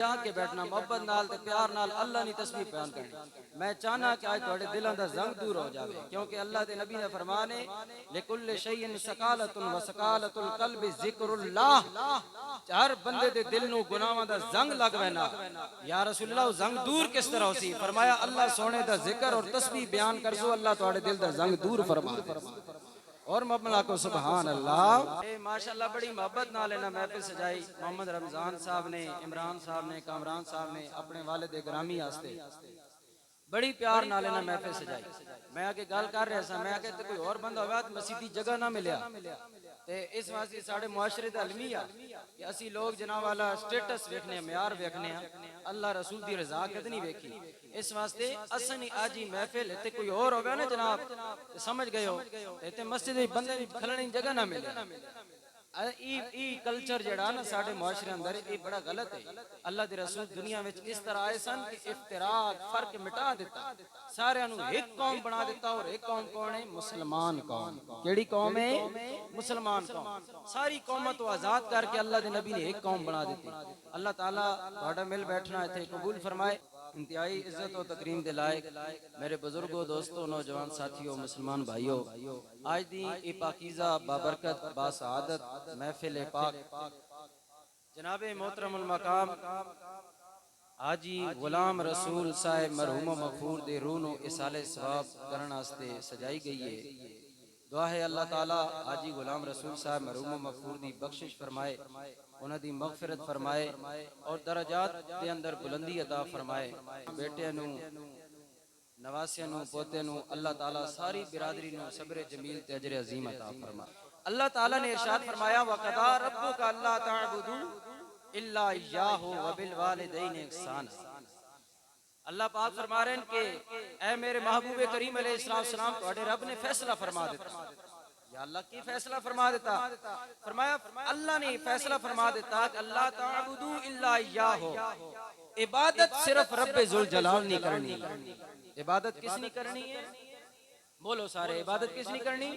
جا کے بیٹھنا محبت نال تے پیار نال اللہ دی تسبیح بیان کرنی. میں چاہنا کہ اج تہاڈے دلاں دا زنگ دور ہو جاوے کیونکہ اللہ دے نبی نے فرمانے لکل شیء سقالۃ وسقالۃ القلب ذکر اللہ. ہر بندے دے دل نو گناہاں دا زنگ لگ وینا. یا رسول اللہ زنگ دور کس طرح ہو سی؟ فرمایا اللہ سونے دا ذکر اور تسبیح بیان کرسو اللہ تہاڈے دل دا زنگ دور فرما دے. اور مبلا کو سبحان اللہ. ماشاءاللہ بڑی محبت نال انہاں محفل سجائی. محمد رمضان صاحب نے، عمران صاحب نے، کامران صاحب نے اپنے والد گرامی واسطے بڑی پیار نال انہاں محفل سجائی. میں آگے گل کر رہا سا، میں کہ کوئی اور بندہ ہویا تے مسیتی جگہ نہ ملیا تے اس واسطے ساڈے معاشرے دا علمی ہے کہ اسی لوگ جناب والا سٹیٹس ویکھنے، معیار ویکھنے ہیں، اللہ رسول دی رضا کدی ویکھی. اس واسطے اسنی آجی محفل تے کوئی اور ہوگا نا جناب سمجھ گئے ہو تے مسجد بندے دی کھلنے جگہ نہ ملے. ای کلچر جڑا نا ساڈے معاشرے اندر یہ بڑا غلط ہے. اللہ دے رسول دنیا وچ اس طرح آئے سن کہ افتراق فرق مٹا دیتا، سارے نو ایک قوم بنا دیتا. اور ایک قوم کون ہے؟ مسلمان قوم. کیڑی قوم ہے؟ مسلمان قوم. ساری قوموں تو آزاد کر کے اللہ دے نبی نے ایک قوم بنا دیتی. اللہ تعالیٰ تہاڈا مل بیٹھنا ایتھے قبول فرمائے. انتہائی عزت و تکریم دے لائق میرے بزرگوں، دوستوں، نوجوان ساتھیوں، مسلمان بھائیوں، آج دی ای پاکیزہ بابرکت باسعادت محفل پاک جناب محترم المقام حاجی غلام رسول صاحب مرحوم و مغفور دے روح نو اصالے ثواب کرن واسطے سجائی گئی ہے. دعا ہے اللہ تعالیٰ حاجی غلام رسول صاحب مرحوم و مغفور دی بخشش فرمائے، انہاں دی مغفرت فرمائے اور درجات دے اندر بلندی عطا فرمائے. بیٹے نو، نواسے نو، پوتے نو اللہ تعالیٰ ساری برادری نو صبر جمیل تے اجر عظیم عطا فرمائے. اللہ تعالیٰ نے ارشاد فرمایا وَقَضَىٰ رَبُّكَ أَلَّا تَعْبُدُوا إِلَّا إِيَّاهُ وَبِالْوَالِدَيْنِ إِحْسَانًا. اللہ پاک فرما رہے ہیں کہ اے میرے محبوب کریم علیہ السلام تہاڈے رب نے فیصلہ فرما دیتا. یا اللہ کی فیصلہ فرما دیتا؟ فرمایا اللہ نے فیصلہ فرما دیتا کہ اللہ تعبدوا الا اياه. عبادت صرف رب ذوالجلال نہیں کرنی. عبادت کس نہیں کرنی ہے؟ بولو سارے، عبادت کس نہیں کرنی؟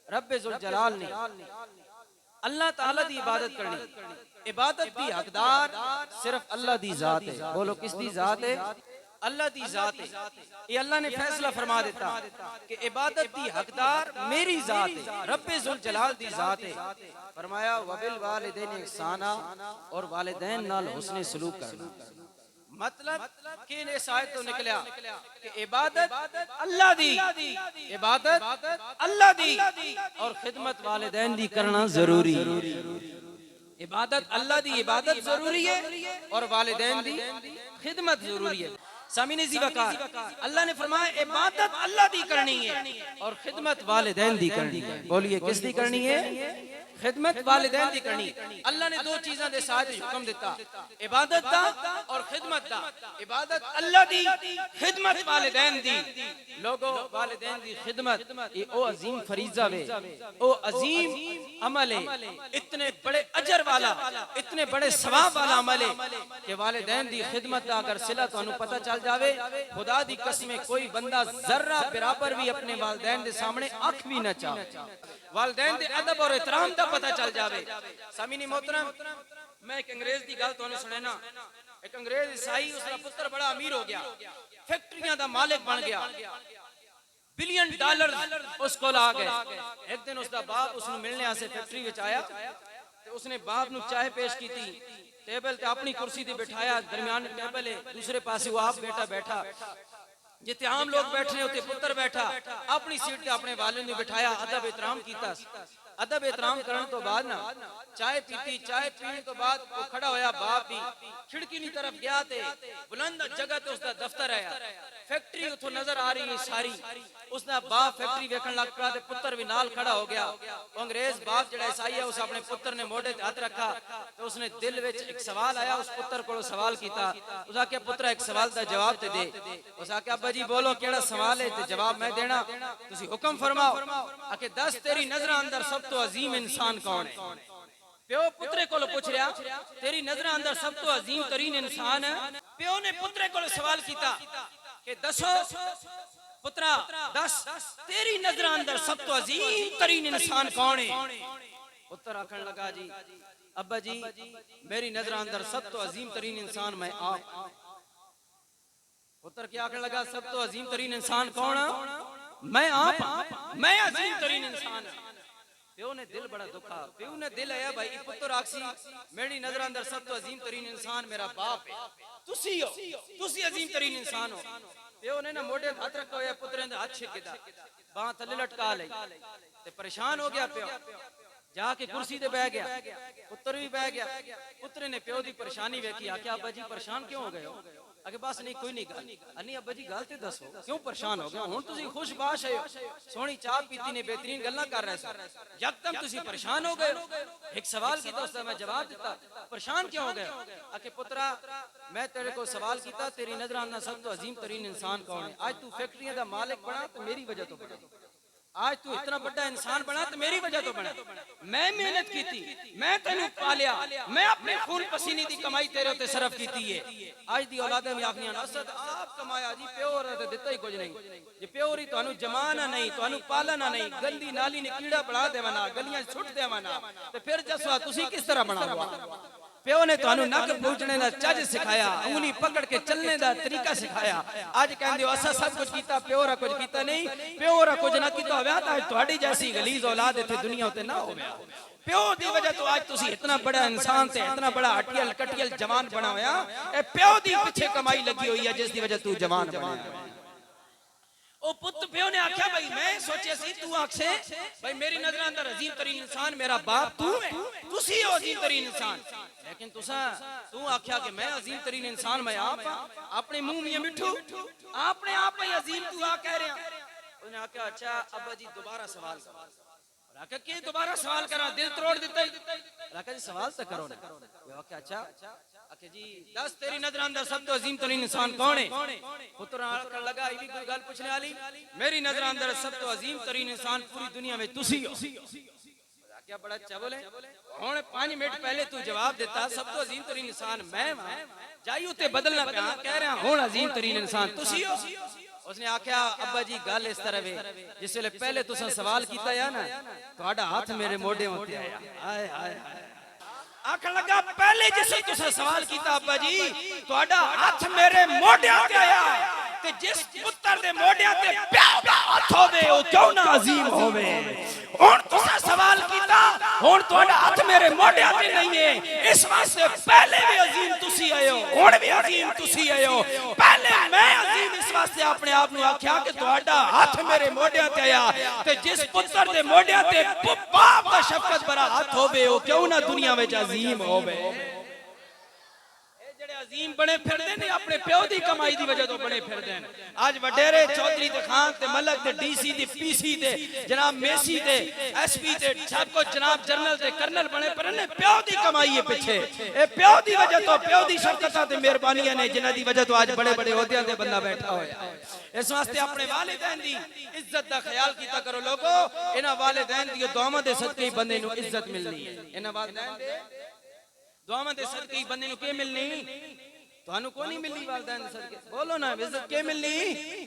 رب ذوالجلال نے. اللہ تعالیٰ دی عبادت کرنی. عبادت دی حقدار صرف اللہ دی ذات ہے. بولو کس دی ذات ہے؟ اللہ دی ذات ہے. یہ اللہ نے فیصلہ فرما دیتا کہ عبادت دی حقدار میری ذات ہے، رب ذوالجلال دی ذات ہے. فرمایا وبالوالدین احسانا، اور والدین نال حسن سلوک کرنا. مطلب کہ اس آیت تو نکلیا کہ عبادت اللہ دی، عبادت اللہ دی اور خدمت والدین دی کرنا ضروری ہے. عبادت اللہ دی عبادت ضروری ہے اور والدین دی خدمت ضروری ہے. سامعین عزیز وقار، اللہ نے فرمایا عبادت اللہ دی کرنی ہے اور خدمت والدین دی کرنی ہے. بولیے کس دی کرنی ہے؟ خدمت والدین دی کرنی. اللہ نے دو چیزاں دے ساتھ حکم دیتا، عبادت دا اور خدمت دا. عبادت اللہ دی، خدمت والدین دی. لوگو والدین دی خدمت یہ او عظیم فریضہ وے، او عظیم عمل ہے، اتنے بڑے اجر والا، اتنے بڑے ثواب والا عمل ہے کہ والدین دی خدمت دا اگر صلہ تو انہوں پتہ چل جاوے خدا دی قسم کوئی بندہ ذرہ برابر بھی اپنے والدین دے سامنے آنکھ بھی نہ چاہے. والدین دے ادب اور احترام دا پتہ چل جاوے. سامعین محترم، میں ایک انگریز دی گل تو سننا. ایک انگریز عیسائی، اس کا پتر بڑا امیر ہو گیا، فیکٹریاں دا مالک بن گیا، بلین ڈالر اس کو لا گئے. ایک دن اس دا باپ اس نو ملنے آسے فیکٹری وچ آیا تے اس نے باپ نو چائے پیش کی تھی. ٹیبل تے اپنی کرسی تے بٹھایا، درمیان ٹیبل ہے، دوسرے پاسے وہ آپ بیٹا بیٹھا، جتے عام لوگ بیٹھنے ہوتے پتر بیٹھا، اپنی سیٹ تے اپنے والد نے بٹھایا، ادب احترام کیتا. ادب احترام کرنے تو بعد نا چائے پیتی. چائے پینے تو بعد وہ کھڑا ہویا، باپ بھی کھڑکی کی طرف گیا تے بلند جگہ تے اس دا دفتر آیا. فیکٹری اتھوں نظر آ رہی ہے ساری. اس نے باپ فیکٹری ویکھن لگ پیا تے پتر بھی نال کھڑا ہو گیا. وہ انگریز باپ جڑا عیسائی ہے اس اپنے پتر نے موڑے تے ہاتھ رکھا تو اس نے دل وچ ایک سوال آیا. اس پتر کو سوال کیتا. اس آکھیا پتر ایک سوال دا جواب تے دے. اس آکھیا ابا جی بولو کیڑا سوال ہے تے جواب میں دینا، تسی حکم فرماؤ. آکھے دس تیری نظراں اندر سب تو عظیم انسان کون ہے؟ پیو پترے کو پوچھ رہا تیری نظراں اندر سب تو عظیم ترین انسان ہے. پیو نے پترے کو سوال کیتا کہ دسو پترا دس تیری نظراں اندر سب تو عظیم ترین انسان کون ہے؟ پتر آکھن لگا جی ابا جی میری نظر اندر سب تو عظیم ترین انسان میں آپ. پتر کیا کہنے لگا سب تو عظیم ترین انسان کون ہے؟ میں آپ میں عظیم ترین انسان ہوں. پیو نے دل بڑا دکھا. پیو نے دل آیا بھائی پتر آکسی میری نظر اندر سب تو عظیم ترین انسان میرا باپ ہے. تسی ہو, تسی عظیم ترین انسان ہو. پیو نے نا موڑے ہاتھ رکھا ہویا پتریں دے ہاتھ چھکے دا باں تھلے لٹکا لئی تے پریشان ہو گیا. پیو جا کے کرسی تے بیٹھ گیا. پتر بھی بیٹھ گیا. پتر نے پیو دی پریشانی ویکھی. آکھیا ابا جی پریشان کیوں ہو گئے ہو؟ اگے بس نہیں کوئی نہیں گل. نہیں ابا جی گل تے دسو کیوں پریشان ہو گئے ہن تسی خوش باش ہے سونی چاہ پیتی نے بہترین گلاں کر رہے سو یکدم تسی پریشان ہو گئے. ایک سوال کیتا اس دا میں جواب دیتا پریشان کیوں ہو گئے؟ اکے پترا میں تیرے کو سوال کیتا تیری نظر اندر سب تو عظیم ترین انسان کون ہے؟ آج تو فیکٹریاں دا مالک بنا تو میری وجہ تو بنا. آج تو اتنا بڑا انسان بنا تو میری وجہ تو بنا. میں محنت کی تھی, میں تینوں پالیا, میں اپنے خون پسینے دی کمائی تیرے تے صرف کی تھی ہے. آج دی اولادیں میں آخنیاں اسد آپ کمایا جی پیو اور دیتا ہی کچھ نہیں. جی پیو ری تانوں جمانا نہیں, تانوں پالنا نہیں, گندی نالی نے کیڑا بنا دے ونا, گلیاں چھٹ دے ونا تے پھر جسوا تسی کس طرح بنا ہوا؟ پیو نے تانوں نک پوچھنے دا چج سکھایا, انگلی پکڑ کے چلنے دا طریقہ سکھایا. آج کہندے ہو اسا سب کچھ کیتا پیو را کچھ کیتا نہیں. پیو را کچھ نہ کیتا ہویا تا تہاڈی جیسی غلیظ اولاد تے دنیا تے نہ ہویا. پیو دی وجہ تو آج تسی اتنا بڑا انسان تے اتنا بڑا ہٹیل کٹیل جوان بنا ہویا. اے پیو دی پیچھے کمائی لگی ہوئی ہے جس دی وجہ تو جوان بنا. او پت پیو نے آکھیا بھائی میں سوچے سی تو آکھے بھائی میری نظر اندر عظیم ترین انسان میرا باپ تو ہے, تسی ہو عظیم ترین انسان. لیکن تو آکھیا کہ میں عظیم ترین انسان میں آپ اپنے منہ میں مٹھو اپنے آپ ہی عظیم تو آ کہہ رہے ہیں. انہوں نے آکھیا اچھا ابا جی دوبارہ سوال کرو. اور آکھیا کہ دوبارہ سوال کرا دل تروڑ دیتا ہی. اور آکھیا جی سوال تو کرو نا. وہ آکھیا اچھا کہ جی دس تیری نظر اندر سب تو عظیم ترین انسان کون ہے؟ پتر آکر لگا یہ بھی کوئی گل پوچھنے والی. میری نظر اندر سب تو عظیم ترین انسان پوری دنیا میں تسی ہو. کیا بڑا اچھا بولے ہن 5 منٹ پہلے تو جواب دیتا سب تو عظیم ترین انسان میں ہاں جائیو تے بدلنا پیا کہہ رہا ہن عظیم ترین انسان تسی ہو. اس نے آکھیا ابا جی گل اس طرح ہے جس ویلے پہلے تساں سوال کیتا یا نا تہاڈا ہاتھ میرے موڈے ہوتے آیا. ہائے ہائے آکھن لگا پہلے جسے تساں سوال کیتا ابا جی تہاڈا ہاتھ میرے موڈیاں تے آیا تے جس پتر دے موڈیاں تے پیو دا ہاتھ ہوے او کیوں نہ عظیم ہوے. ہن تساں سوال کیتا ہن تہاڈا ہاتھ میرے موڈیاں تے نہیں ہے اس واسطے پہلے بھی عظیم تسی آئے ہو ہن بھی عظیم تسی آئے ہو. پہلے میں عظیم اس واسطے اپنے آپ نو آکھیا کہ تہاڈا ہاتھ میرے موڈیاں تے آیا تے جس پتر دے موڈیاں تے باپ دا شفقت بھرا ہاتھ ہوے او کیوں نہ دنیا وچ عظیم ہوے. عظیم بنے پھر دے نے اپنے پیو دی کمائی دی وجہ تو بنے پھر دے. آج وڈیرے چودھری تے خان تے ملک تے ڈی سی تے پی سی تے جناب میسی تے ایس پی تے سب کو جناب جنرل تے کرنل بنے پر نے پیو دی کمائی ہے پیچھے. اے پیو دی وجہ تو پیو دی شفقتاں تے مہربانیاں نے جنہاں دی وجہ تو آج بڑے بڑے عہدیاں تے بندہ بیٹھا ہویا ہے. اس واسطے اپنے والدین دی عزت دا خیال کیتا کرو لوگو. انہاں والدین دی دعاواں دے صدقے بندے نو عزت ملنی ہے. انہاں والدین دے دعاواں دے صدقے بندے نو کی ملنی تانوں کو نہیں ملنی. والدین دے صدقے بولو نا عزت کی ملنی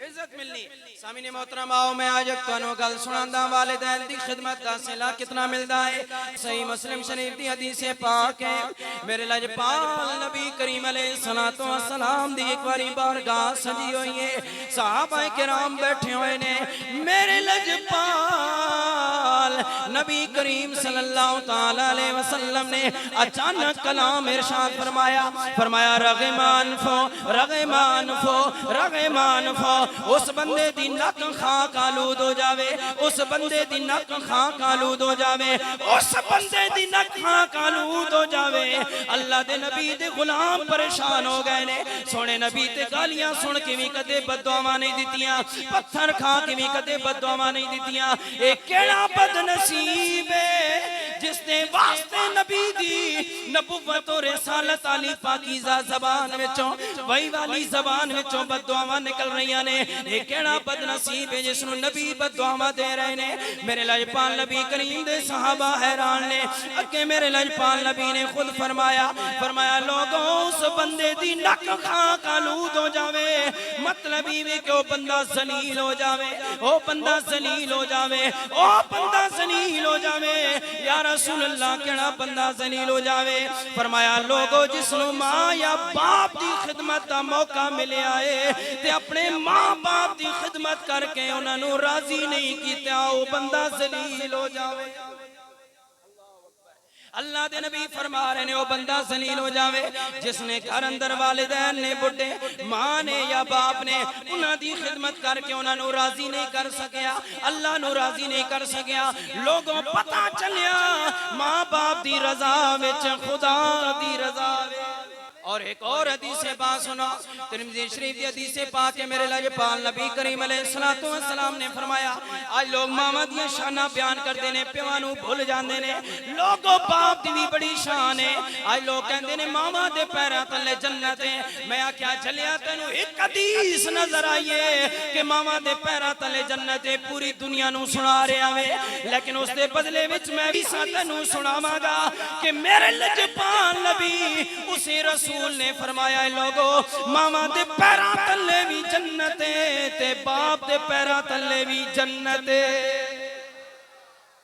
عزت ملنی. سامنے محترم آؤ میں آج تانوں گل سناندا والدین دی خدمت دا صلہ کتنا ملدا ہے. صحیح مسلم شریف دی حدیث پاک ہے میرے لجپال نبی کریم علیہ الصلوۃ والسلام دی ایک باری بارگاہ سجی ہوئی ہے. صحابہ کرام بیٹھے ہوئے نے. میرے لجپال نبی کریم صلی اللہ تعالی علیہ وسلم نے اچانک کلام ارشاد فرمایا. فرمایا رغمان فو رغمان فو رغمان فو. اس بندے دی نک خاک آلود ہو جاوے, اس بندے دی نک خاک آلود ہو جاوے, اس بندے دی نک خاک آلود ہو جاوے. اللہ دے نبی دے غلام پریشان ہو گئے نے. سونے نبی تے گالیاں سن کے بھی کدے بددعاواں نہیں دتیاں, پتھر کھا کے بھی کدے بددعاواں نہیں دتیاں. اے کیڑا بد نصیب ہے جس نے واسطے نبی دی نبوت و رسالت علی پاکیزہ زبان وچوں وہی والی زبان وچوں بددعاواں نکل رہی نے. اے کیڑا بد نصیب ہے جس نو نبی بددعاواں دے رہے نے. میرے لجپال نبی کریم دے صحابہ حیران نے. اگے میرے لجپال نبی نے خود فرمایا لوگوں اس بندے دی نک خاک آلود ہو جاوے مطلب یہ کہ وہ بندہ ذلیل ہو جاوے, وہ بندہ ذلیل ہو جاوے, وہ بندہ ذلیل ہو جاوے. یا رسول اللہ کیڑا بندہ ذلیل ہو جاوے؟ فرمایا لوگو جس نو ماں یا باپ دی خدمت دا موقع ملے آئے تے اپنے ماں باپ دی خدمت کر کے انہاں نو راضی نہیں کیتا او بندہ ذلیل ہو جاوے۔ اللہ دے نبی فرما رہے نے وہ بندہ ذلیل ہو جاوے جس نے گھر اندر والدین نے بڑھے ماں نے یا باپ نے انہاں دی خدمت کر کے انہاں نو راضی نہیں کر سکیا، اللہ نو راضی نہیں کر سکیا۔ لوگوں پتہ چلیا ماں باپ دی رضا وچ خدا دی رضا وچ۔ اور ایک اور حدیث پاک سنا، ترمذی شریف کی حدیث پاک ہے، میرے لاج پال نبی کریم علیہ السلام نے فرمایا آج لوگ ماما دیا شانہ بیان کر دینے پیوانو بھول جان دینے، لوگوں باپ دی بھی بڑی شان ہے، آج لوگ کہن دینے ماما دے پیرہ تلے جنت ہیں۔ میں کیا چلیا تینو ایک حدیث نظر آئیے کہ ماما دے پیرہ تلے جنت ہیں، پوری دنیا نو سنا رہے آوے، لیکن اس دے بدلے وچ میں بھی ساتھنو سنا ماگا کہ میرے لج پال نبی اسی رسول نے فرمایا ہے لوگو ماما دے پیرا تلے بھی جنتے تے باپ دے پیرا تلے بھی جنتے۔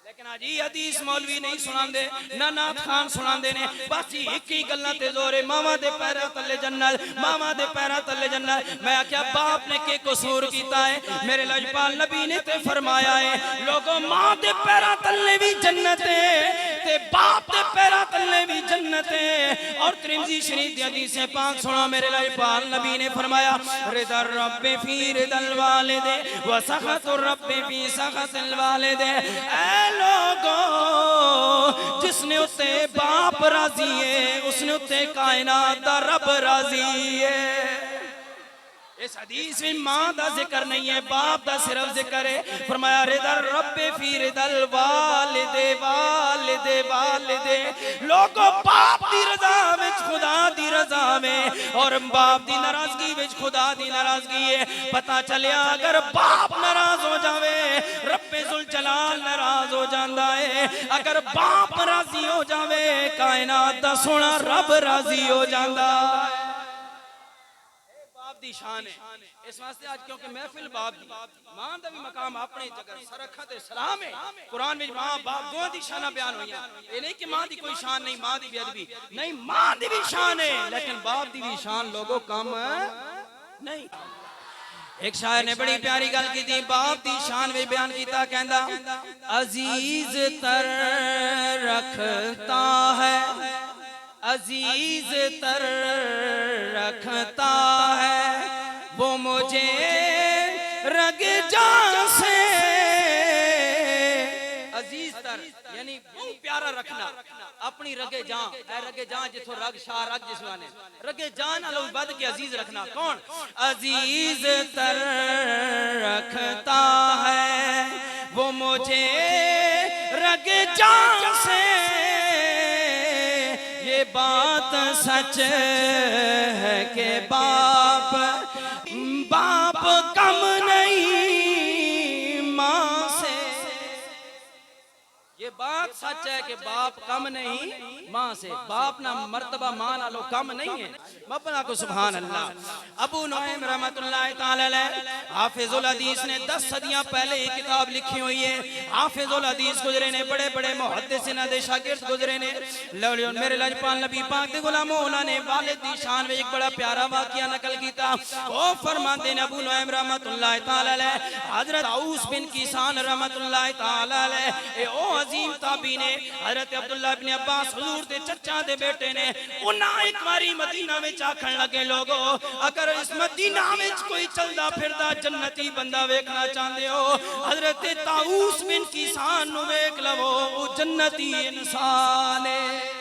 لیکن آج یہ حدیث مولوی نہیں سنان دے نہ نات خان سنان دے نے، بس ایک ہی گلہ تے زورے ماما دے پیرا تلے جنت، ماما دے پیرا تلے جنت۔ میں کیا باپ نے کے قصور کیتا ہے؟ میرے لجپال نبی نے تے فرمایا ہے لوگوں ماں دے پیرا تلے بھی جنتے تے باپ دے پیرا تلے بھی جنتے۔ اور ترمذی شریف دی حدیث پاک سنا، میرے لجپال نبی نے فرمایا رضا الرب فی رضا الوالد وسخط الرب فی سخط الوالد۔ اے لوگوں جس نے اتے باپ راضی ہے اس نے اتے کائنات دا رب راضی ہے۔ اس حدیث میں ماں دا ذکر نہیں ہے، باپ دا صرف ذکر ہے۔ فرمایا رضا الرب فی رضا الوالد والد والد۔ لوگوں باپ دی رضا میں خدا دی رضا میں اور باپ دی ناراضگی میں خدا دی ناراضگی ہے۔ پتہ چلیا اگر باپ ناراض ہو جاوے رب ذوالجلال ناراض ہو جاندہ ہے، اگر باپ راضی ہو جاوے کائنات دا سونا رب راضی ہو جاندہ ہے۔ دی شان ہے اس واسطے آج کیونکہ محفل باپ دی ماں دا بھی مقام اپنے جگہ سرکھت سلام ہے۔ قرآن میں ماں باپ دونوں دی شانہ بیان ہوئی ہیں، یہ نہیں کہ ماں دی کوئی شان نہیں، ماں دی بھی ادبی نہیں، ماں دی بھی شان ہے لیکن باپ دی بھی شان لوگوں کم نہیں۔ ایک شاعر نے بڑی پیاری گل کی تھی، باپ دی شان بھی بیان کیتا کہندا عزیز تر رکھتا ہے عزیز تر رکھتا ہے وہ مجھے رگ جان سے۔ عزیز تر یعنی بہت پیارا رکھنا اپنی رگے جان، اے رگے جان جتھو رگ شاہ رگ جسوانے رگے جان آلو بد کے عزیز رکھنا کون؟ عزیز تر رکھتا ہے وہ مجھے رگ جان سے۔ یہ بات سچ ہے کہ باپ کم نہیں ماں سے۔ یہ بات سچ ہے کہ باپ کم نہیں ماں سے، باپ نہ مرتبہ ماں نہ لو کم نہیں ہے۔ مبنا کو سبحان اللہ۔ ابو نعیم رحمت اللہ تعالی علیہ حافظ الحدیث نے 10 صدیاں پہلے یہ کتاب لکھی ہوئی ہے۔ حافظ الحدیث گزرے نے، بڑے بڑے محدثین دے شاگرد گزرے نے۔ میرے لجپال نبی پاک دے غلاموں انہوں نے والد دی شان میں ایک بڑا پیارا واقعہ نقل کیتا۔ وہ فرماتے ہیں ابو نعیم رحمت اللہ تعالی علیہ حضرت طاؤس بن کیسان رحمت اللہ تعالی علیہ او عظیم تابعی نے حضرت عبداللہ ابن عباس حضور دے چچا دے بیٹے نے انہاں ایک باری مدینہ میں چاکھن لگے لوگو اگر اس مدینہ میں کوئی چلدا پھردا جنتی بندہ ویکھنا چاہندے ہو حضرت طاؤس بن کیسان نو ویکھ لو، وہ جنتی انسان ہے۔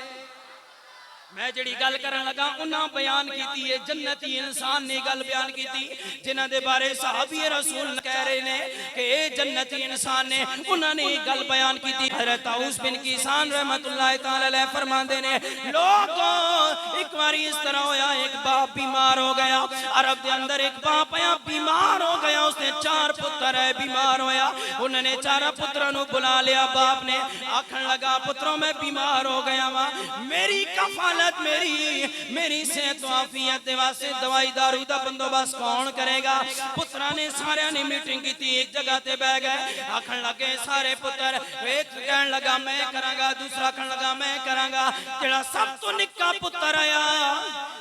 میں جڑی گل کرن لگا انہاں بیان کیتی ہے جنتی انسان نے گل بیان کیتی جنہاں دے بارے صحابی رسول کہہ رہے نے کہ اے جنتی انسان نے انہاں نے گل بیان کیتی۔ حضرت طاؤس بن کیسان رحمت اللہ تعالی علیہ فرماندے نے لوگوں ایک باری اس طرح ہویا ایک باپ بیمار ہو گیا، عرب دے اندر ایک باپ آیا بیمار ہو گیا، اس نے 4 پتر ہے بیمار ہویا، انہوں نے 4 پتروں نو بلا لیا، باپ نے آکھن لگا پتروں میں بیمار ہو گیا ہاں میری کفالت حالت میری صحت و عافیت دے واسطے دوائی دارو دا بندوبست کون کرے گا؟ پترا نے سارے نے میٹنگ کی تھی، ایک جگہ تے بہ گئے، آکھن لگے سارے پتر، ایک کہن لگا میں کراں گا، دوسرا کہن لگا میں کراں گا، جڑا سب تو نکا پتر آیا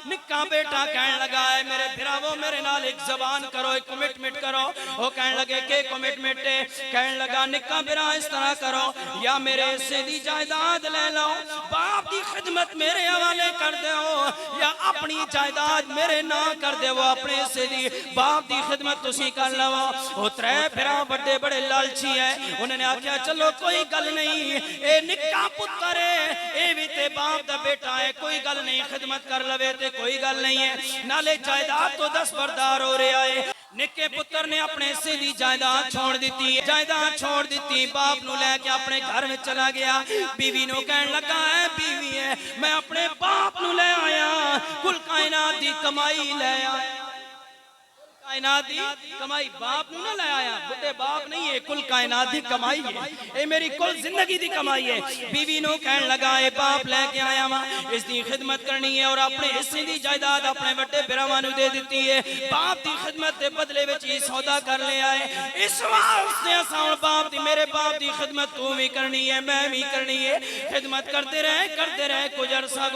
نکا بیٹا کہن لگا ہے میرے بھراوو میرے نال ایک زبان کرو، ایک کمٹمنٹ کرو۔ وہ کہن لگے کہ کمٹمنٹ ہے؟ کہن لگا نکا برا اس طرح کرو، یا میرے حصے دی جائیداد لے لو، باپ دی خدمت میرے حوالے کر دیو، یا اپنی جائیداد میرے نہ کر دیو، اپنے حصے دی باپ دی خدمت تسی کر لو۔ وہ ترے بھرا بڑے بڑے لالچی ہے، انہوں نے آکھیا چلو کوئی گل نہیں، اے نکا پتر ہے، اے بھی تے باپ دا بیٹا ہے، کوئی گل نہیں، خدمت کر لوے تے کوئی گل نہیں ہے، نالے جائیداد تو دستبردار ہو رہے آئے۔ نکے پتر نے اپنے حصے دی جائیداد چھوڑ دیتی، باپ نو لے کے اپنے گھر میں چلا گیا، بیوی نو کہن لگا ہے بیوی ہے میں اپنے باپ نو لے آیا، کل کائنات دی کمائی لے آیا، کائنات دی کمائی باپ نو نہ لے آیا، بڑے باپ نہیں ہے، کل کائنات دی کمائی ہے، اے میری کل زندگی دی کمائی ہے۔ بیوی نو کہن لگا اے باپ لے کے آیا ماں، اس دی خدمت کرنی ہے اور اپنے حصے دی جائیداد اپنے بڑے براواں نو دے دیتی ہے، باپ دی خدمت دے بدلے وچ ہی سودا کر لے آئے۔ اس واسطے اساں باپ دی میرے باپ دی خدمت تو بھی کرنی ہے میں بھی کرنی ہے، خدمت کرتے رہے، کچھ عرصہ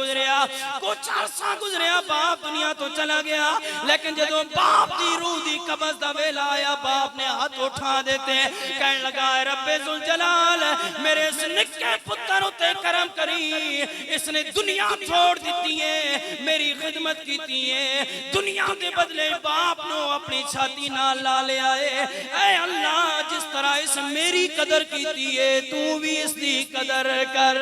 گزریا، باپ دنیا تو چلا گیا، لیکن جدوں باپ دی روح دی قبض دا ویلا آیا، باپ نے ہاتھ اٹھا دیتے ہیں، کہنے لگا اے رب ذوالجلال میرے اس نکے پتر اتے کرم کری، اس نے دنیا چھوڑ دیتی ہے، میری خدمت کیتی ہے، دنیا کے بدلے باپ نو اپنی چھاتی نہ لا لے آئے، اے اللہ جس طرح اس میری قدر کیتی ہے تو بھی اس دی قدر کر۔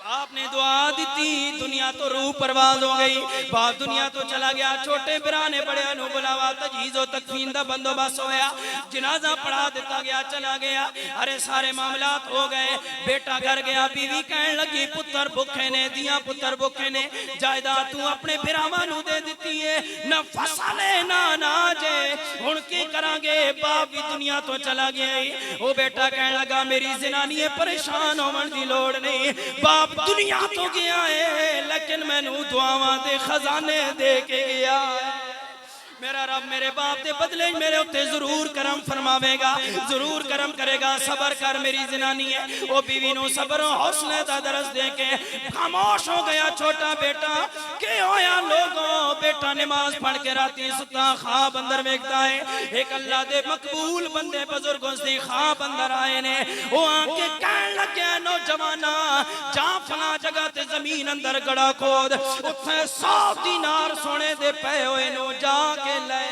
باپ نے دعا دیتی، دنیا تو روح پرواز ہو گئی، باپ دنیا تو چلا گیا، چھوٹے برانے بڑے انو بلاوا تجہیز و تکفین دا بندوبست ہویا، جنازہ پڑھا دیتا گیا، چلا گیا، ارے سارے معاملات ہو گئے، بیٹا گھر گیا، بیوی کہن لگی پتر بکھے نے دیا، پتر بکھے نے جائیداد تو اپنے براواں نو دے دیتی ہے، نہ فصلے نہ ناجے، ہن کی کراں گے؟ باپ بھی دنیا تو چلا گیا ہی، وہ بیٹا کہن لگا میری زنانی ہے پریشان ہون دی لوڑ نہیں، باپ دنیا تو گیا ہے لیکن میں نو دعاواں دے خزانے دے کے گیا ہے، میرا رب میرے باپ دے بدلے میرے ہوتے ضرور کرم فرماوے گا، ضرور کرم کرے گا، صبر کر میری زنانی ہے۔ وہ بیوی نو صبر و حوصلے دا درس دے کے خاموش ہو گیا چھوٹا بیٹا، کہ ہویا لوگوں، بیٹا نماز پڑھ کے راتی ستا خواب اندر ویکھتا ہے، ایک اللہ دے مقبول بندے بزرگوں سے خواب اندر آئے نے، وہ آن کے کہن لگے نوجوانا جا فلاں جگہ تے زمین اندر گڑا کھود، اتھے 100 دینار سونے دے پے ہوئے نو جا کے لے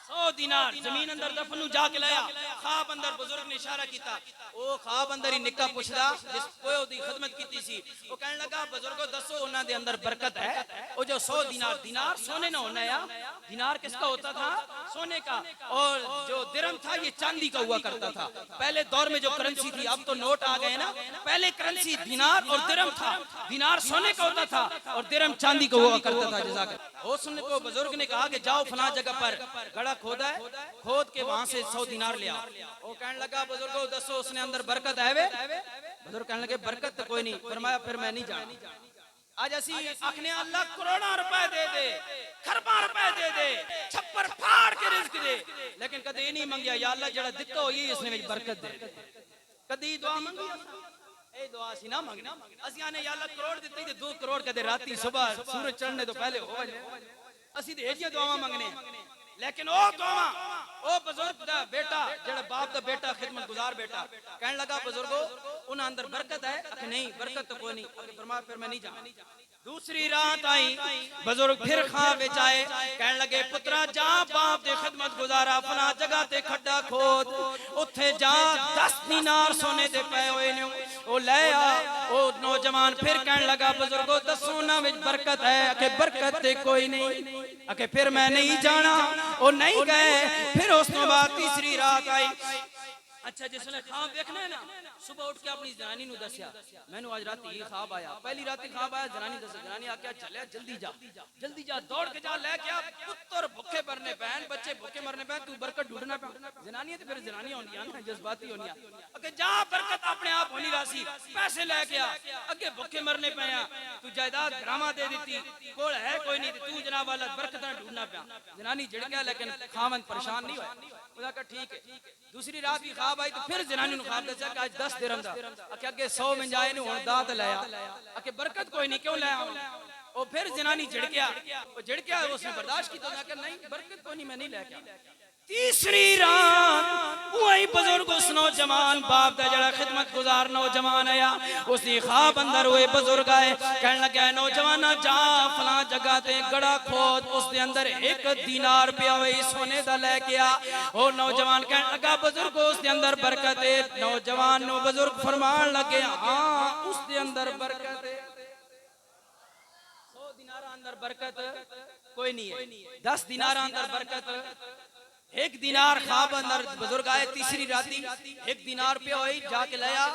100 دینار زمین اندر دفنو جا کے لیا، خواب اندر بزرگ نے اشارہ کیتا، وہ خواب اندر ہی نکا پوچھدا جس کوئی دی خدمت کیتی سی، وہ کہنے لگا بزرگو دسو انہاں دے اندر برکت ہے، وہ جو 100 دینار سونے نہ ہونا ہے، دینار کس کا ہوتا تھا؟ سونے کا، اور جو درہم تھا یہ چاندی کا ہوا کرتا تھا، پہلے دور میں جو کرنسی تھی، اب تو نوٹ آ گئے نا، پہلے کرنسی دینار اور درہم تھا، دینار سونے کا ہوتا تھا اور درہم چاندی کا ہوا کرتا تھا۔ جزاک وہ سننے کو بزرگ نے کہا کہ جاؤ فلاں جگہ پر گڑا کھودا ہے، کھود کے وہاں سے 100 دینار لیا، وہ کہنے لگا بزرگو دسو اس نے اندر برکت ہے وے؟ بزرگ کہنے لگے برکت تو کوئی نہیں، فرمایا پھر میں نہیں جانا۔ آج اسی آکھنے اللہ کروڑاں روپے دے دے، خرباں روپے دے دے، چھپر پھاڑ کے رزق دے، لیکن کدی یہ نہیں منگیا یا اللہ جڑا دتا ہوئی اس نے وچ برکت دے، کدی دعا منگی اے دعا سی نہ منگنا، اسی آنے یا اللہ کروڑ دیتے تے 2 کروڑ کدے راتی صبح سورج چڑھنے تو پہلے ہو جائے، اسی تے ایجیاں دعاواں منگنے، لیکن او دعا او بزرگ دا بیٹا جڑا باپ دا بیٹا خدمت گزار بیٹا کہنے لگا بزرگو انہاں اندر برکت ہے کہ نہیں؟ برکت تو کوئی نہیں، فرمایا پھر میں نہیں جانا۔ دوسری رات آئی، بزرگ پھر خواب وچ آئے، کہنے لگے پترا جا باپ دے خدمت گزارا فلاں جگہ تے کھڈا کھود، اتھے جا 10 دینار سونے دے پے ہوئے نے، او لے آ۔ او نوجوان پھر کہنے لگا بزرگو دسو نہ وچ برکت ہے کہ برکت تے کوئی نہیں، کہ پھر میں نہیں جانا، او نہیں گئے۔ پھر اس کے بعد تیسری رات آئی، اچھا جس نے خواب دیکھنا ہے نا صبح اٹھ کے اپنی جنانی نو دسیا مینوں اج رات یہ خواب آیا پہلی رات خواب آیا جنانی دس جنانی آکھیا چلیا جلدی جا دوڑ کے جا لے کے پتر بھوکے مرنے پین بچے بھوکے مرنے پین تو برکت ڈھونڈنا پیا جنانی تے پھر جنانی ہونیاں نا جذباتی ہونیاں کہ جا برکت اپنے آپ ہونی راسی پیسے لے کے آ اگے بھوکے مرنے پیا تو جائیداد گراما دے دیتی کول ہے کوئی نہیں تو جناب والا برکت ڈھونڈنا پیا جنانی جڑ گیا لیکن خاوند پریشان نہیں ہوا خدا کہ ٹھیک ہے دوسری رات بھی خواب آئی تو پھر جنانی نے خواب دسیا کہ آج 10 درہم دا کہ اگے 100 من جائے نو ہن دات لیا کہ برکت کوئی نہیں کیوں لے آؤں اور پھر جنانی جڑ گیا اس نے برداشت کی تو کہ نہیں برکت کوئی نہیں میں نہیں لے کے تیسری رات وہی بزرگ اس نوجوان باپ دا جڑا خدمت گزار نوجوان آیا اس دی خواب اندر ہوئے بزرگ آئے کہنے لگا نوجوانا جا فلاں جگہ تے گڑا کھود اس دے اندر 1 دینار پیا ہوئی سونے دا لے گیا اور نوجوان کہنے لگا بزرگ اس دے اندر برکت ہے نوجوان نو بزرگ فرمان لگے ہاں اس دے اندر برکت ہے 100 دینار اندر برکت کوئی نہیں ہے 10 دینار اندر برکت 1 دینار خواب اندر بزرگ آئے تیسری راتی 1 دینار پہ ہوئی جا کے لیا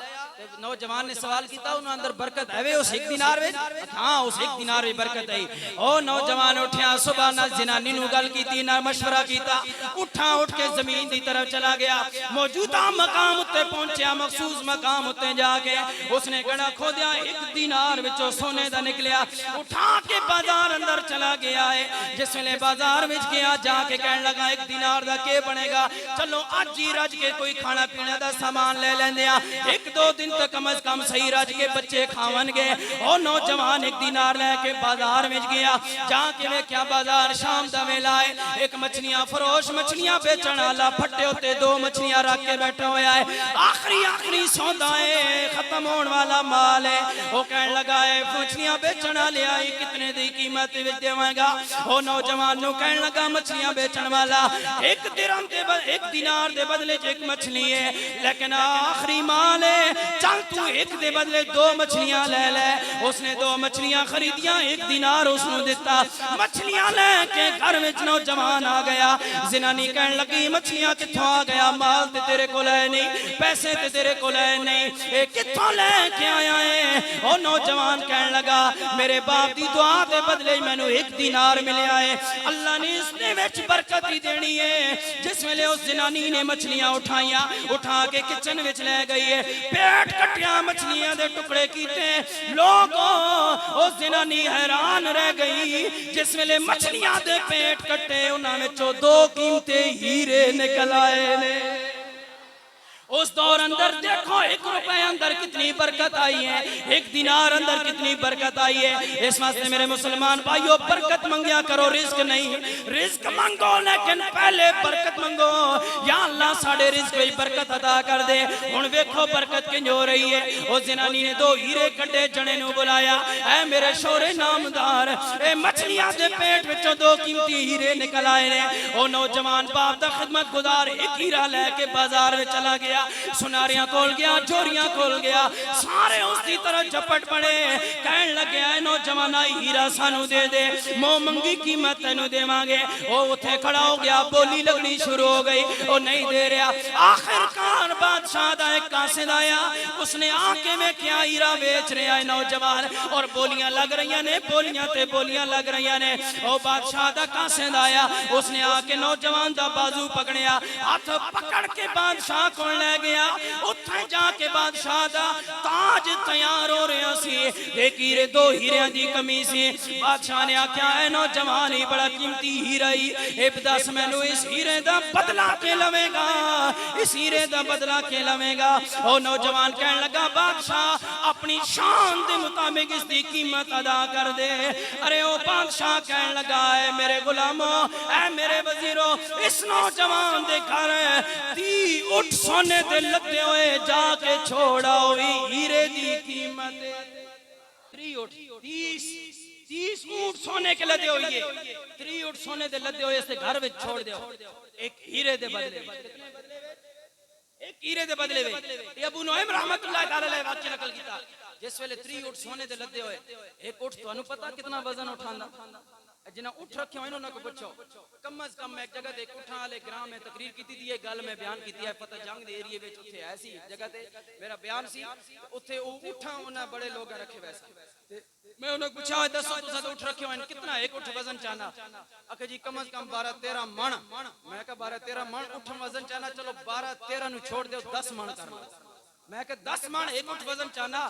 نوجوان نے سوال کیتا انہوں اندر برکت ہے اس 1 دینار میں ہاں اس 1 دینار میں برکت ہے او نوجوان اٹھیا صبح نہ جنانی نو گل کیتی نہ مشورہ کیتا اٹھ کے زمین دی طرف چلا گیا موجودہ مقام تے پہنچیا مخصوص مقام تے جا کے اس نے گڑا کھودیا 1 دینار وچوں سونے دا نکلیا اٹھا کے بازار اندر چلا گیا ہے جس ویلے بازار وچ گیا جا کے کہنے لگا 1 دینار دا کے بنے گا چلو اج ہی رج کے کوئی کھانا پینا دا سامان لے لیندیا 1-2 دن تک کم از کم صحیح رج کے بچے کھاون گے او نوجوان 1 دینار لے کے بازار وچ گیا جا کے ویکھیا بازار شام دا ویلا ہے ایک مچھلیاں فروش مچھلیاں بیچن والا پھٹے ہوتے 2 مچھلیاں رکھ کے بیٹھا ہویا ہے آخری سودا ہے ختم ہون والا مال ہے او کہن لگا ہے مچھلیاں بیچن والے آئی کتنے دی قیمت وچ دیواں گا او نوجوان نو کہن لگا مچھلیاں بیچن والا 1 درہم دے 1 دینار دے بدلے 1 مچھلی ہے لیکن آخری مال ہے چل تو 1 دے بدلے 2 مچھلیاں لے لے اس نے 2 مچھلیاں خریدیاں 1 دینار اس نو دیتا مچھلیاں لے کے گھر وچ نوجوان آ گیا زنانی کہن لگی مچھلیاں کتھوں آ گیا مال تے تیرے کول ہے نہیں پیسے تے تیرے کول ہے نہیں اے کتھوں لے کے آیا ہے او نوجوان کہن لگا میرے باپ دی دعا دے بدلے مینوں 1 دینار ملیا ہے اللہ نے اس نے وچ برکت ہی دینی ہے جس ویلے اس زنانی نے مچھلیاں اٹھا کے کچن وچ لے گئی ہے پیٹ کٹیا مچھلیاں دے ٹکڑے کیتے لوگوں اس زنانی حیران رہ گئی جس ویلے مچھلیاں دے پیٹ کٹے انہاں وچوں 2 قیمتی ہیرے نکل آئے نے اس دور اندر دیکھو 1 روپے اندر کتنی برکت آئی ہے 1 دینار اندر کتنی برکت آئی ہے اس واسطے میرے مسلمان بھائیو برکت منگیا کرو رزق نہیں رزق منگو لیکن پہلے برکت منگو یا اللہ ساڑے رزق میں برکت عطا کر دے ہن ویکھو برکت کنج ہو رہی ہے او زنانی نے 2 ہیرے کڈے جنے نو بلایا اے میرے شورے نامدار اے مچھلیاں دے پیٹ وچوں 2 قیمتی ہیرے نکل آئے نے او نوجوان باپ دا خدمت گزار 1 ہیرا لے کے بازار وچ چلا گیا سناریاں کھول گیا جوریاں کھول گیا سارے اس دی طرح جپٹ پڑے کہن لگے اے نوجوان ہیرا سانو دے دے مو منگی قیمت تینو دیواں گے او اوتھے کھڑا ہو گیا بولی لگنی شروع ہو گئی او نہیں دے رہا آخر کار بادشاہ دا ایک قاصد آیا اس نے آ کے میں کیا ہیرا بیچ رہا ہے نوجوان اور بولیاں لگ رہی نے بولیاں تے بولیاں لگ رہی نے او بادشاہ دا قاصد آیا اس نے آ کے نوجوان دا بازو پکڑیا ہاتھ پکڑ کے بادشاہ کو لے گیا اتھے جا کے بادشاہ دا تاج تیار ہو رہا سی ایک ہیرے 2 ہیریاں دی کمی سی بادشاہ نے آکھیا اے نوجوان ہی بڑا قیمتی ہیرا ہی ابدس مینوں اس ہیرے دا بدلہ کے لوے گا اس ہیرے دا بدلہ کے لوے گا او نوجوان کہن لگا بادشاہ اپنی شان دے مطابق اس دی قیمت ادا کر دے ارے او بادشاہ کہن لگا اے میرے غلاموں اے میرے وزیروں اس نوجوان دے گھر 30 اٹھ سونے دے لدے ہوئے جا کے چھوڑا ہوئی ہیرے دی قیمت 30 اونٹ سونے کے لدے ہوئے 3 اونٹ سونے دے لدے ہوئے اس دے گھر وچ چھوڑ دیو ایک ہیرے دے بدلے ایک ہیرے دے بدلے یہ ابو نعیم رحمت اللہ تعالی علیہ واقعہ نقل کیتا جس ویلے 3 اونٹ سونے دے لدے ہوئے ایک اونٹ تانوں پتہ کتنا وزن اٹھاندا جنہیں اٹھ رکھے ہوئے انہوں کو پوچھو کم از کم ایک جگہ ایک اٹھاں والے گرام میں تقریر کی تھی یہ گل میں بیان کی ہے فتح جنگ دے ایریے وچ اوتھے ایسی جگہ تے میرا بیان سی اوتھے او اٹھاں انہاں بڑے لوگ رکھے ویسا میں انہوں کو پوچھا دسو تساں تے اٹھ رکھے ہوئے کتنا ایک اٹھ وزن چاہنا اکھے جی کم از کم 12-13 من میں کہا 12-13 من اٹھ وزن چاہنا چلو 12-13 نو چھوڑ دیو 10 من کر لو میں کہ 10 من ایک اٹھ وزن چاہنا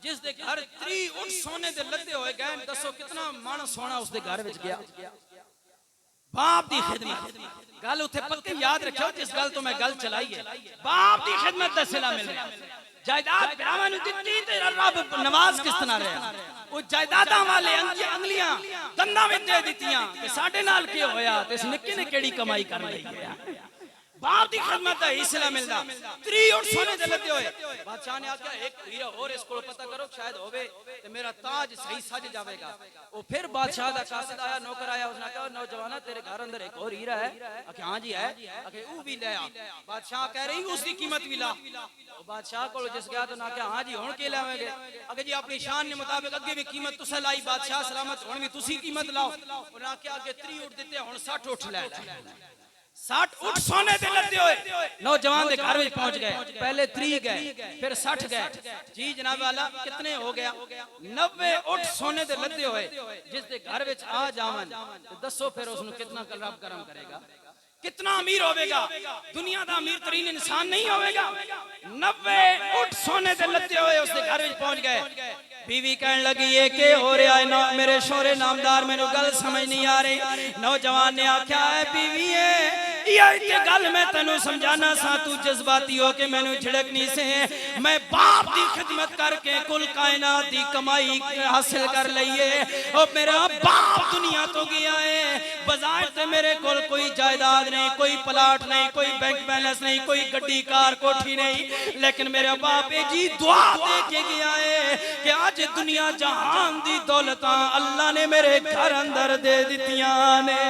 جس دے گھر 3 اٹھ سونے دے لدے ہوئے گئے دسو کتنا من سونا اس دے گھر وچ گیا باپ دی خدمت گل اتھے پکے یاد رکھو جس گل تو میں گل چلائی ہے باپ دی خدمت دا صلہ مل رہا جائیداد براہمن نو دتی تے رب نواز کس طرح رہا وہ جائیداداں والے انگلیاں دنداں وچ دے دتیاں کہ ساڈے نال کی ہویا تے اس نکے نے کیڑی کمائی کر لئی ہے باپ دی خدمت دا حصہ ملدا 3 اٹھ سونے دے لدے ہوئے بادشاہ نے آکھیا ایک ہیرا اور اس کو پتہ کرو شاید ہوے تے میرا تاج صحیح سج جاوے گا او پھر بادشاہ دا قاصد آیا نوکر آیا اس نے کہا نوجوانا تیرے گھر اندر ایک اور ہیرا ہے کہ ہاں جی ہے کہ او بھی لے آ بادشاہ کہہ رہی اس دی قیمت بھی لا بادشاہ کو جس گیا تو نہ کہ ہاں جی ہن کے لاویں گے اگر جی اپنی شان کے مطابق اگے بھی قیمت تسا لائی بادشاہ سلامت ہن بھی تسی قیمت لاؤ انہاں کہا اگے 3 اٹھ دتے ہن 60 اٹھ لے 60 اٹھ سونے دے لدے ہوئے نوجوان دے گھر وچ پہنچ گئے پہلے 3 گئے پھر 60 گئے جی جناب والا کتنے ہو گیا 90 اٹھ سونے دے لدے ہوئے جس دے گھر وچ آ جاون دسو پھر اس نو کتنا رب کرم کرے گا کتنا امیر ہوے گا دنیا دا امیر ترین انسان نہیں ہوے گا 90 اٹھ سونے دے لدے ہوئے اس دے گھر وچ پہنچ گئے بیوی کہن لگی یہ کہ ہو رہا ہے میرے شوہر نامدار میں نو گل سمجھ نہیں آ رہی نوجوان نے آکھیا ہے بیوی ہے یہ گل میں تینوں سمجھانا سا تو جذباتی ہو کے میں نو جھڑکنی سے میں باپ دی خدمت کر کے کل کائنات دی کمائی حاصل کر لئیے اور میرا باپ دنیا تو گیا ہے بظاہر تے میرے کول کوئی جائیداد نہیں کوئی پلاٹ نہیں کوئی بینک بیلنس نہیں کوئی گڈی کار کوٹھی نہیں لیکن میرا باپ جی دعا دے کے گیا ہے کہ آج دنیا جہان دی دولتاں اللہ نے میرے گھر اندر دے دیتیاں نے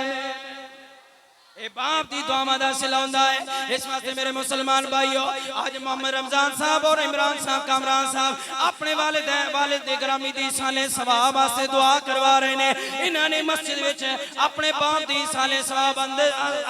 اے باپ دی دعا مدہ سلاؤندہ ہے اس واسطے میرے مسلمان بھائیو آج محمد رمضان صاحب اور عمران صاحب کامران صاحب اپنے والد گرامی دی سالے ثواب آستے دعا کروا رہے ہیں انہوں نے مسجد وچ اپنے باپ دی سالے ثواب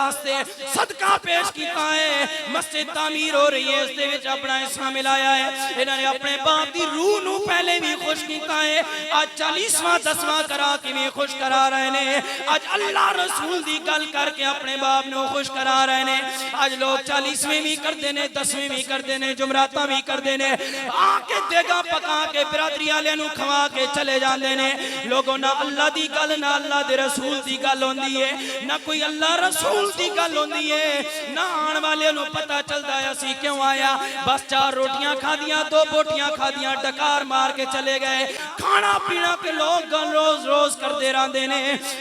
آستے صدقہ پیش کیتا ہے مسجد تعمیر ہو رہی ہے اس دے وچ اپنا حصہ ملایا ہے انہوں نے اپنے باپ دی روح نو پہلے بھی خوش کیتا ہے آج 40واں 10واں کرا کے بھی خوش کرا رہے ہیں آج اللہ رسول دی گل کر کے اپنے باپ نے خوش کرا رہے ہیں آج لوگ 40ویں بھی کر دینے 10ویں بھی کر دینے جمعراتاں بھی کر دینے آکے دیگا پکا کے برادری آلے نو کھوا کے چلے جان دینے لوگوں نہ اللہ دی گل نہ اللہ دے رسول دی گل ہوندی ہے نہ کوئی اللہ رسول دی گل ہوندی ہے نہ آن والے نو پتہ چلتا ہے اسی کیوں آیا بس 4 روٹیاں کھا دیاں 2 بوٹیاں کھا دیاں ڈکار مار کے چلے گئے کھانا پینا کے لوگ روز روز کر دے رہاں دینے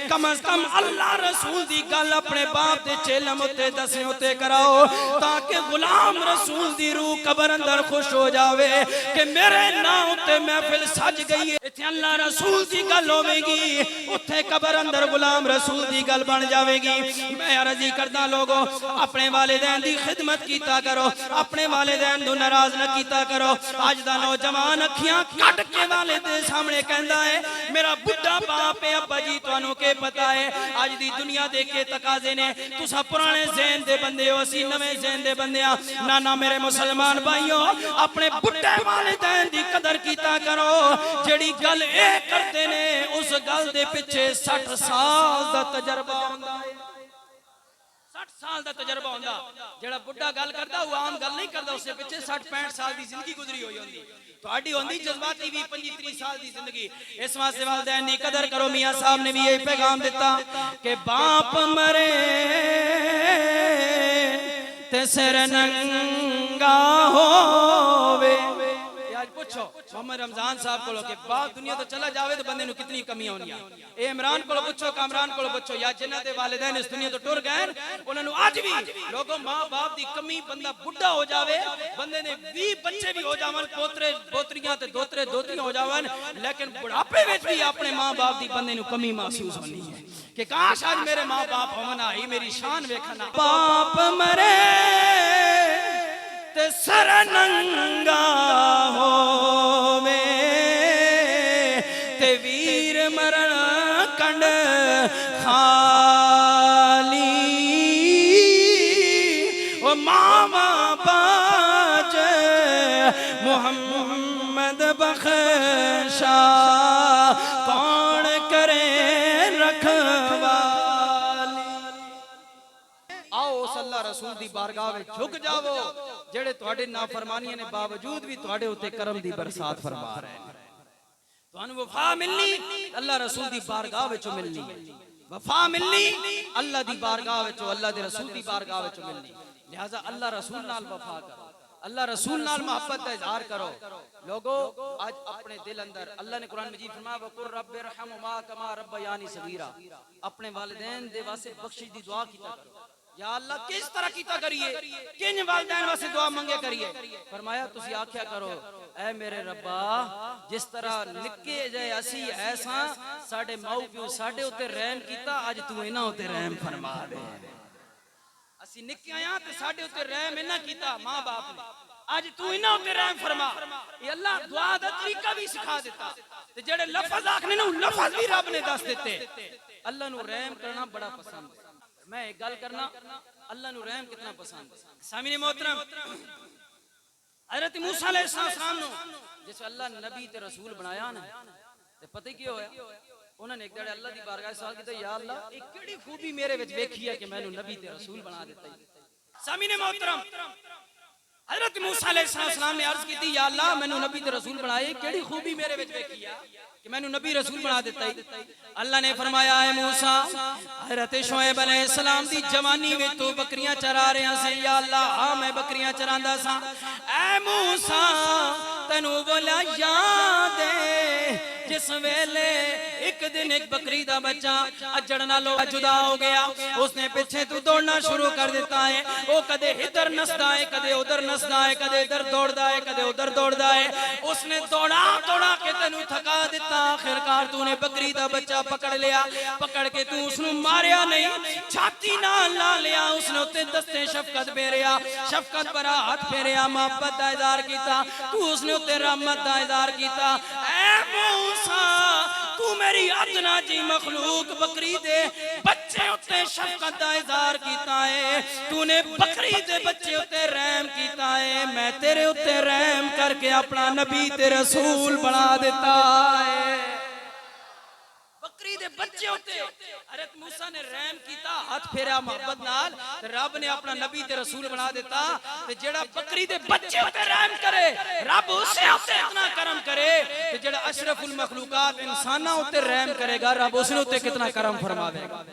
کم از کم اللہ رسول دی گل اپنے باپ تے چیلم ہوتے دسیں ہوتے کراؤ تاکہ غلام رسول دی روح قبر اندر خوش ہو جاوے کہ میرے نام ہوتے محفل سج گئی ہے اتھے اللہ رسول دی گل ہوئے گی اتھے قبر اندر غلام رسول دی گل بن جاوے گی میں عرضی کردہ لوگوں اپنے والدین دی خدمت کیتا کرو اپنے والدین دو ناراض نہ کیتا کرو آج دا نوجوان اکھیاں کٹ کے والد سامنے کہندا ہے میرا بڑھا باپ ہے ابا جی توانوں کے پتا ہے آج دی دنیا دیکھے تقاضے نے تسا پرانے ذہن دے بندے ہو اسی نویں ذہن دے بندے ہاں نانا میرے مسلمان بھائیو اپنے بڑھے والدین دی قدر کیتا کرو جڑی گل اے کرتے نے اس گل دے پیچھے 60 سال دا تجربہ ہوندا ہے 60 سال دا تجربہ ہوندا جڑا بڑھا گل کردا وہ عام گل نہیں کردا اس سے پیچھے 60 65 سال دی زندگی گزری ہوئی ہوندی تہاڈی ہوندی جذباتی بھی 25 30 سال دی زندگی اس واسطے والدین دی قدر کرو میاں صاحب نے بھی یہ پیغام دیتا کہ باپ مرے تے سر ننگا ہووے آج پوچھو محمد رمضان صاحب کو کہ باپ دنیا تو چلا جاوے تو بندے نو کتنی کمی ہونی ہے اے عمران کو پوچھو کامران کو پوچھو یا جنہ دے والدین اس دنیا تو ٹر گئے انہوں نے آج بھی لوگوں ماں باپ دی کمی بندہ بڑھا ہو جاوے بندے نے 20 بچے بھی ہو جاون پوترے پوتریاں تے دوترے دوتریاں ہو جاون لیکن بڑھاپے وچ بھی اپنے ماں باپ دی بندے نو کمی محسوس ہونی ہے کہ کاش آج میرے ماں باپ ہونا ہی میری شان ویکھنا باپ مرے تے سر ننگا ہووے تے ویر مرن کنڈ خالی وہ ماما باج محمد بخشا کون کرے رکھوالی آؤ اس اللہ رسول دی بارگاہ میں جھک جاؤ جڑے تواڈے نافرمانیاں نے باوجود بھی تواڈے اوتے کرم دی برسات فرما رہے ہیں تانوں وفا ملنی اللہ رسول دی بارگاہ وچوں ملنی وفا ملنی اللہ دی بارگاہ وچوں اللہ دے رسول دی بارگاہ وچوں ملنی لہذا اللہ رسول نال وفا کرو اللہ رسول نال محبت کا اظہار کرو لوگو آج اپنے دل اندر اللہ نے قرآن مجید فرمایا وَقُلْ رَبِّ ارْحَمْهُمَا كَمَا رَبَّيَانِي صَغِيرًا اپنے والدین دے واسطے بخشش دی دعا کیتا کرو یا اللہ کس طرح کیتا کریے کن والدین واسطے دعا منگے کریے فرمایا تسی آکھیا کرو اے میرے ربا جس طرح نکے جائے اسی ایسا ساڑھے ماؤ پیو ساڑھے ہوتے رحم کیتا آج تو انہاں ہوتے رحم فرما دے اسی نکے آیاں تے ساڑھے ہوتے رحم انہاں کیتا ماں باپ نے آج تو انہاں ہوتے رحم فرما یہ اللہ دعا دا طریقہ بھی سکھا دیتا تے جڑے لفظ آکھنے نو لفظ بھی رب نے دس دیتے اللہ نو رحم کرنا بڑا پسند ہے میں ایک گل کرنا اللہ نو رحم کتنا پسند سامعین محترم حضرت موسیٰ علیہ السلام نو جس اللہ نبی تے رسول بنایا نا تے پتہ کیا ہویا انہوں نے ایک دڑے اللہ دی بارگاہ سوال کیتا یا اللہ ایک کیڑی خوبی میرے وچ ویکھی ہے کہ میں نو نبی تے رسول بنا دیتا ہے سامعین محترم حضرت موسیٰ علیہ السلام نے عرض کی تھی یا اللہ میں نو نبی تے رسول بنائے کیڑی خوبی میرے وچ ویکھی ہے کہ میں نو نبی رسول بنا دیتا ہے اللہ نے فرمایا اے موسیٰ حضرت شعیب علیہ السلام دی جوانی میں تو بکریاں چرا رہے ہیں سے یا اللہ ہاں میں بکریاں چراندا سا اے موسیٰ تنو بولا یاد ہے جس ویلے ایک دن ایک بکری دا بچہ اجڑنا لو جدا ہو گیا اس نے پیچھے تو دوڑنا شروع کر دیتا ہے وہ کدے ادھر نسدا ہے کدے ادھر نسدا ہے کدے ادھر دوڑدا ہے کدے ادھر دوڑدا ہے اس نے دوڑا کے تینو تھکا دیتا آخرکار تو نے بکری دا بچہ پکڑ لیا پکڑ کے تو اس نو ماریا نہیں چھاتی نال لا لیا اس نے تے دستے شفقت پھیریا شفقت پر ہاتھ پھیریا محبت دا اظہار کیتا تو اس نے تے رحمت دا اظہار کیتا اے موسیٰ تو میری ادنا جی مخلوق بکری دے بچے اتے شفقت دا اظہار کیتا ہے تو نے بکری دے بچے اتے رحم کیتا ہے میں تیرے اتے رحم کر کے اپنا نبی تے رسول بنا دیتا ہے بکری دے بچے ہوتے حضرت موسیٰ نے رحم کیتا ہاتھ پھیرا محبت نال رب نے اپنا نبی تے رسول بنا دیتا تے جڑا بکری دے بچے ہوتے رحم کرے رب اسے ہوتے اتنا کرم کرے تے جڑا اشرف المخلوقات انسانہ ہوتے رحم کرے گا رب اسے ہوتے کتنا کرم فرما دے گا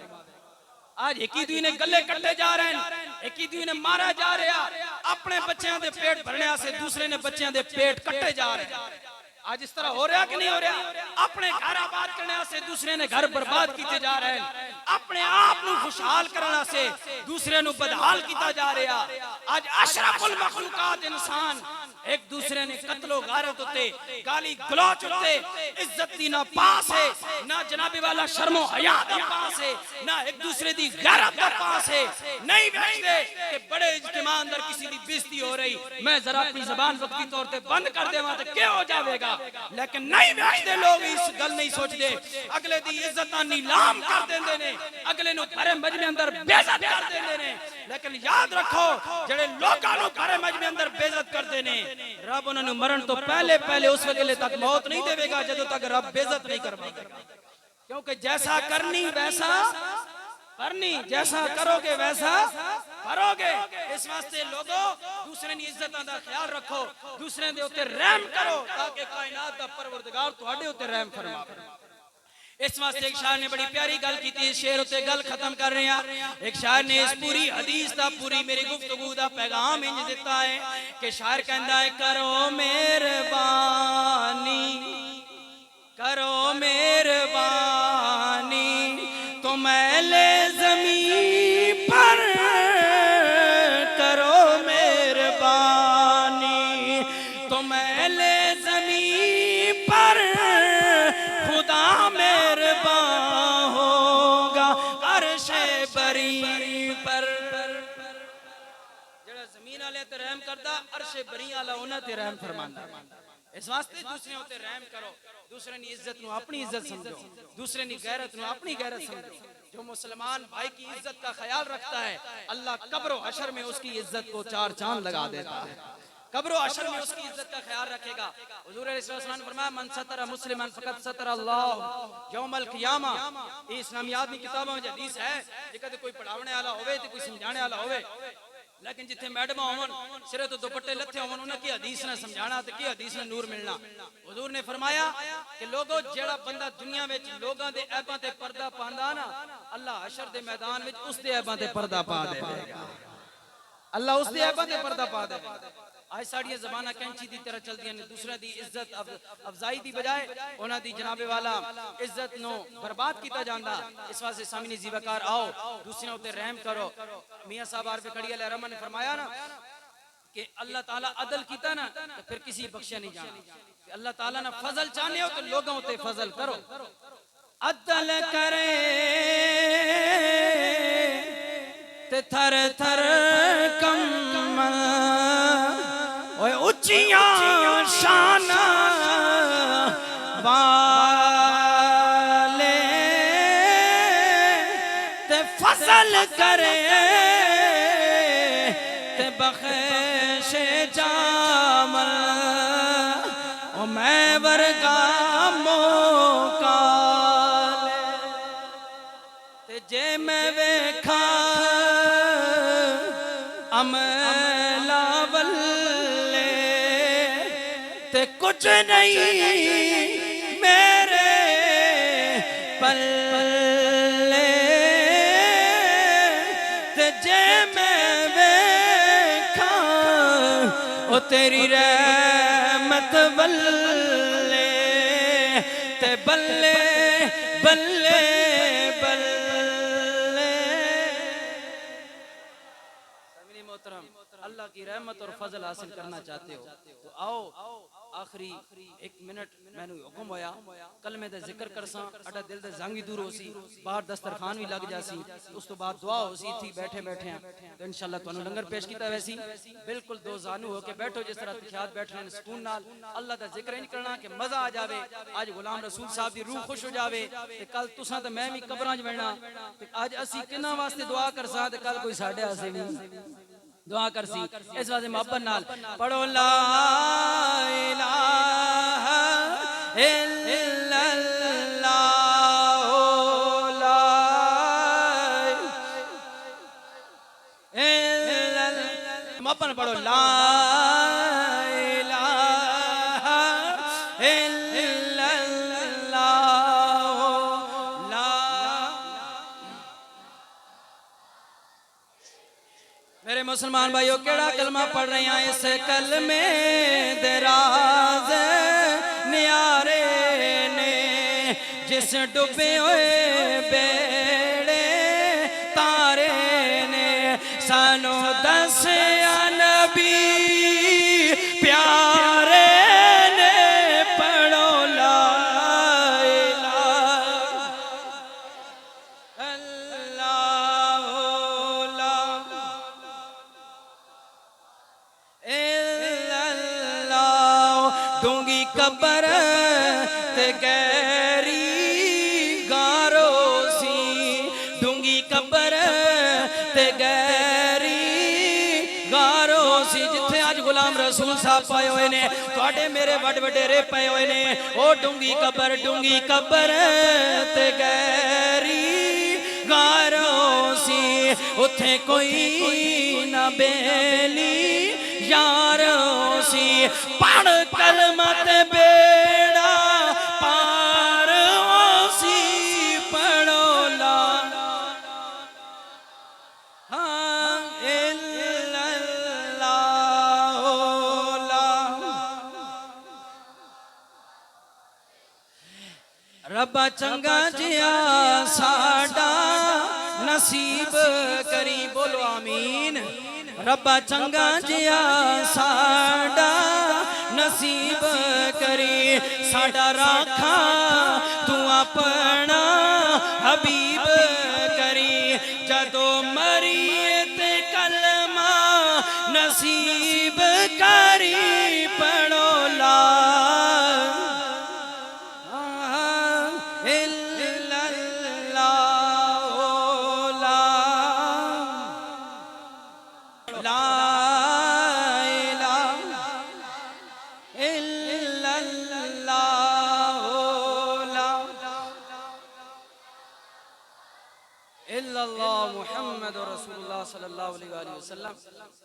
آج ایک ہی دوئی نے گلے کٹے جا رہے ہیں ایک ہی دوئی نے مارا جا رہا اپنے بچیاں دے پیٹ بھرنے سے دوسرے نے بچیاں دے پیٹ کٹے جا رہے ہیں آج اس طرح ہو رہا کہ نہیں ہو رہا اپنے گھر آباد کرنے سے دوسرے نے گھر برباد کیتے جا رہے ہیں اپنے آپ نو خوشحال کرنا سے دوسرے نو بدحال کیتا جا رہا آج اشرف المخلوقات انسان ایک دوسرے نے قتل و غارت ہوتے گالی گلوچ ہوتے عزت دی نہ پاس ہے نہ جناب والا شرم و حیا دا پاس ہے نہ ایک دوسرے دی غیرت دا پاس ہے نہیں بیٹھتے کہ بڑے اجتماع اندر کسی دی بےزتی ہو رہی میں ذرا اپنی زبان وقتی طور تے بند کر دے وہاں تے کیا ہو جاوے گا لیکن نہیں بیٹھتے لوگ اس گل نہیں سوچ دے اگلے دی عزتاں نیلام کر دیندے نے اگلے نو بھرے مجمع اندر بے عزت کر دیندے نے لیکن یاد رکھو جڑے لوکاں نو بھرے مجمع اندر بے عزت کردے نے رب انہاں نو مرن تو پہلے اس ویلے تک موت نہیں دے گا جدوں تک رب بے عزت نہیں کرے گا کیونکہ جیسا کرنی ویسا کرنی جیسا کرو گے ویسا کرو گے اس واسطے لوگوں دوسرے کی عزتاں دا خیال رکھو دوسرے دے اوتے رحم کرو تاکہ کائنات دا پروردگار تہاڈے اوتے رحم فرماوے اس واسطے ایک شاعر نے بڑی پیاری گل کی تھی شعر ہوتے گل ختم کر رہے ہیں ایک شاعر نے اس پوری حدیث دا پوری میری گفتگو دا پیغام انج دیتا ہے کہ شاعر کہندا ہے کرو مہربانی تو میلے زمین پر کرو مہربانی تو میلے زمین پر خدا مہربان ہوگا عرش بری پر جڑا زمین والے تے رحم کردا عرش بری والا انہاں تے رحم فرماندا اس واسطے دوسرے ہوتے رحم کرو، دوسرے کی عزت نو اپنی عزت سمجھو، دوسرے کی غیرت نو اپنی غیرت سمجھو۔ جو مسلمان بھائی کی عزت کا خیال رکھتا ہے اللہ قبر و حشر میں اس کی عزت کو چار چاند لگا دیتا ہے، قبر و حشر میں اس کی عزت کا خیال رکھے گا۔ حضور علیہ السلام نے فرمایا من ستر مسلمان فقط ستر اللہ یوم القیامہ۔ یہ اسلامیات کی کتابوں میں حدیث ہے، جے کوئی پڑھاونے والا ہوئے تے کوئی سمجھانے والا ہوئے، لیکن جتھے میڈما ہون سرے تو دوپٹے لتھے ہون انہاں کی حدیث نہ سمجھانا تے کی حدیث نہ نور ملنا۔ حضور نے فرمایا کہ لوگوں جیڑا بندہ دنیا وچ لوگاں دے عیباں تے پردہ پاندا نا، اللہ حشر دے میدان وچ اس دے عیباں تے پردہ پا دے گا، اللہ اس دے عیباں تے پردہ پا دے گا۔ آج ساڑیاں زبانہ کینچی دی طرح چل دیاں نے، دوسرے دی عزت افزائی دی بجائے انہاں دی جناب والا عزت نو برباد کیتا جاندا۔ اس واسطے سامنے زیوکار آؤ دوسرے ہوتے رحم کرو۔ میاں صاحب عرب کھڑی علیہ رحمہ نے فرمایا نا کہ اللہ تعالیٰ عدل کیتا نا تو پھر کسی بخشا نہیں جانا، کہ اللہ تعالیٰ نے فضل چاہنے ہو تو لوگوں ہوتے فضل کرو۔ عدل کرے تے تھر تھر کمل اوے اچیاں شان والے تے فضل کرے تے بخش جامل او میں ورگا موقع تے جے میں ویکھا عملا والے تے کچھ نہیں میرے پلے تے جے میں ویکھا او تیری رحمت والے تے بلے بلے اللہ کی رحمت اور فضل حاصل کرنا چاہتے ہو تو آؤ آخری ایک منٹ میں نے حکم ہویا کلمے دے ذکر کرساں اٹا دل دے زنگی دور ہو سی باہر دسترخوان بھی لگ جاسی اس تو بعد دعا ہو سی تھی بیٹھے بیٹھے ہیں تو انشاءاللہ تو انہوں لنگر پیش کیتا ویسی بالکل دو زانو ہو کے بیٹھو جس طرح تخیات بیٹھ رہے ہیں سکون نال اللہ دا ذکر نہیں کرنا کہ مزہ آ جاوے آج غلام رسول صاحب دی روح خوش ہو جاوے کہ کل تساں تے میں بھی قبراں وچ بہنا آج اسی کناں واسطے دعا کرساں تے کل کوئی ساڈے واسطے بھی دعا کر سی اس واسطے محبت نال پڑھو لا الہ الا اللہ لا الا اللہ محبت نال پڑھو لا الہ الا اللہ لا میرے مسلمان بھائیو کیڑا کلمہ پڑھ رہے ہیں اس کلمے دراز نیارے نے جس ڈبے ہوئے بیڑے تارے نے سانو دسیا نبی پیارے نے پڑھو لا الہ اللہ دونگی قبر تے گیری گارو سی دونگی قبر تے گیری گارو سی جتھے آج غلام رسول صاحب پائے ہوئے نے توڑے میرے بڑ بڑے پائے ہوئے نے او ڈونگی قبر تے گیری گارو سی اتھے کوئی نہ بیلی یارو سی پڑھ کلمت بیڑا پار سی پڑھو لا الا اللہ ربا چنگا جیا ساڈا نصیب کری بولو آمین ربا چنگا جیا ساڈا نصیب کری ساڈا راکھا تو اپنا حبیب کری جدو مریت کلمہ نصیب کری پڑھو لا الا اللہ محمد رسول اللہ صلی اللہ علیہ وآلہ وسلم.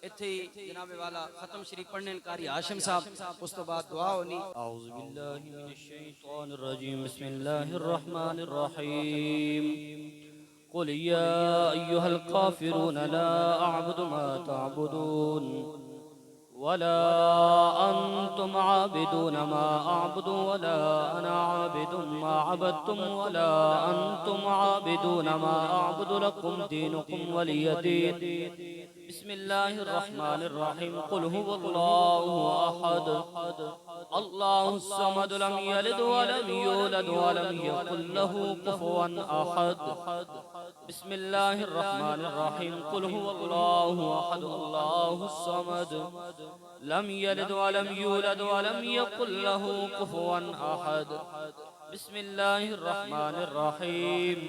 اتھے جناب والا ختم شریف پڑھنے کاری ہاشم صاحب، اس تو بعد دعا ہونی. أعوذ بالله من الشيطان الرجيم بسم الله الرحمن الرحيم قل يا أيها الكافرون لا أعبد ما تعبدون ولا أنتم عابدون ما أعبد ولا أنا عابد ما عبدتم ولا أنتم عابدون ما أعبد لكم دينكم ولي دين. بسم الله الرحمن الرحيم قل هو الله أحد الله الصمد لم يلد ولم يولد ولم يكن له كفوا أحد. بسم الله الرحمن الرحيم قل هو الله أحد الله الصمد لم يلد ولم يولد ولم يكن له كفوا أحد. بسم الله الرحمن الرحيم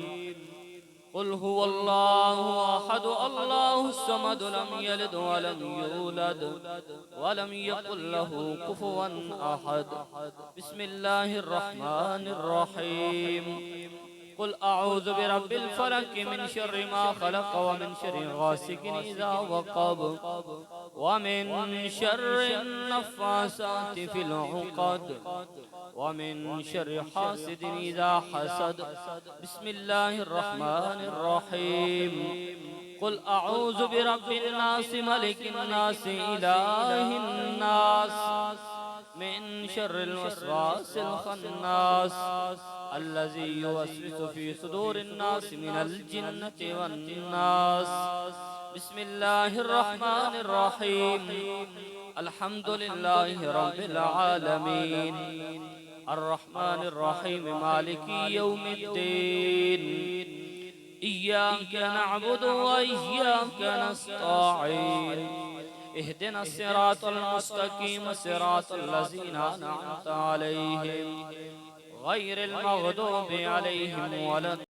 قل هو الله أحد الله الصمد لم يلد ولم يولد ولم يكن له كفوا أحد. بسم الله الرحمن الرحيم قل أعوذ برب الفلق من شر ما خلق ومن شر غاسق إذا وقب ومن شر النفاثات في العقد ومن شر حاسد إذا حسد. بسم الله الرحمن الرحيم قل أعوذ برب الناس ملك الناس إله الناس من شر الوسواس الخناس الذي يوسوس في صدور الناس من الجنة والناس. بسم الله الرحمن الرحيم الحمد لله رب العالمين الرحمن الرحيم مالك يوم الدين إياك نعبد وإياك نستعين اهدنا الصراط المستقيم صراط الذين أنعمت عليهم غير المغضوب عليهم ولا